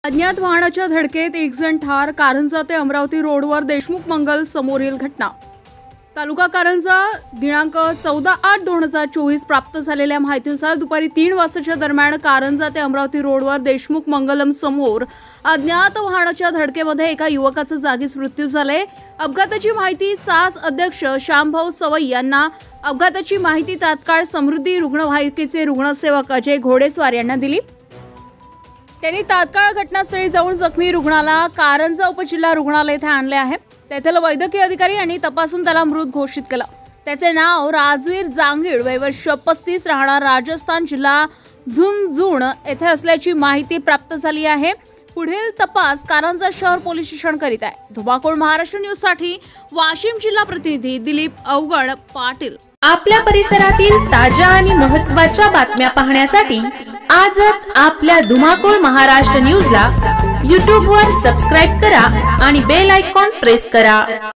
अज्ञात वाहनाच्या धडकेत एक जण ठार। कारंजा ते अमरावती रोडवर देशमुख मंगल समोरील घटना। तालुका कारंजा दिनांक 14/8/2024 प्राप्त झालेल्या माहितीनुसार दुपारी 3 वाजताच्या दरम्यान कारंजा ते अमरावती रोडवर देशमुख मंगलम समोर अज्ञात वाहनाच्या धडकेमध्ये एका युवकाचा जागीच मृत्यू झाले। अपघाताची माहिती सास अध्यक्ष श्यामभाऊ सवई यांना अपघाताची माहिती तात्काळ समृद्धी रुग्णवाहिकेचे रुग्णसेवक अजय घोडेस्वार यांना दिली। त्यांनी तात्काळ घटनास्थळी जाऊन जखमी रुग्णाला कारंजा उपजिल्हा रुग्णालय येथे आणले आहे। तेथील वैद्यकीय अधिकारी यांनी तपासून त्याला मृत घोषित केले। त्याचे नाव राजवीर जांगीड, वय वर्ष 35, राहणार राजस्थान, जिल्हा झुंझुनू येथे असल्याची माहिती प्राप्त झाली आहे। पुढील तपास कारंजा शहर पोलीस स्टेशन करीत आहे। धुमाकूळ महाराष्ट्र न्यूज साठी वाशिम जिल्हा प्रतिनिधी दिलीप अवगड पाटील। आपल्या परिसरातील ताज्या आणि महत्त्वाच्या बातम्या पाहण्यासाठी आजच आपल्या धुमाकूळ महाराष्ट्र न्यूजला YouTube वर सबस्क्राइब करा आणि बेल आयकॉन प्रेस करा।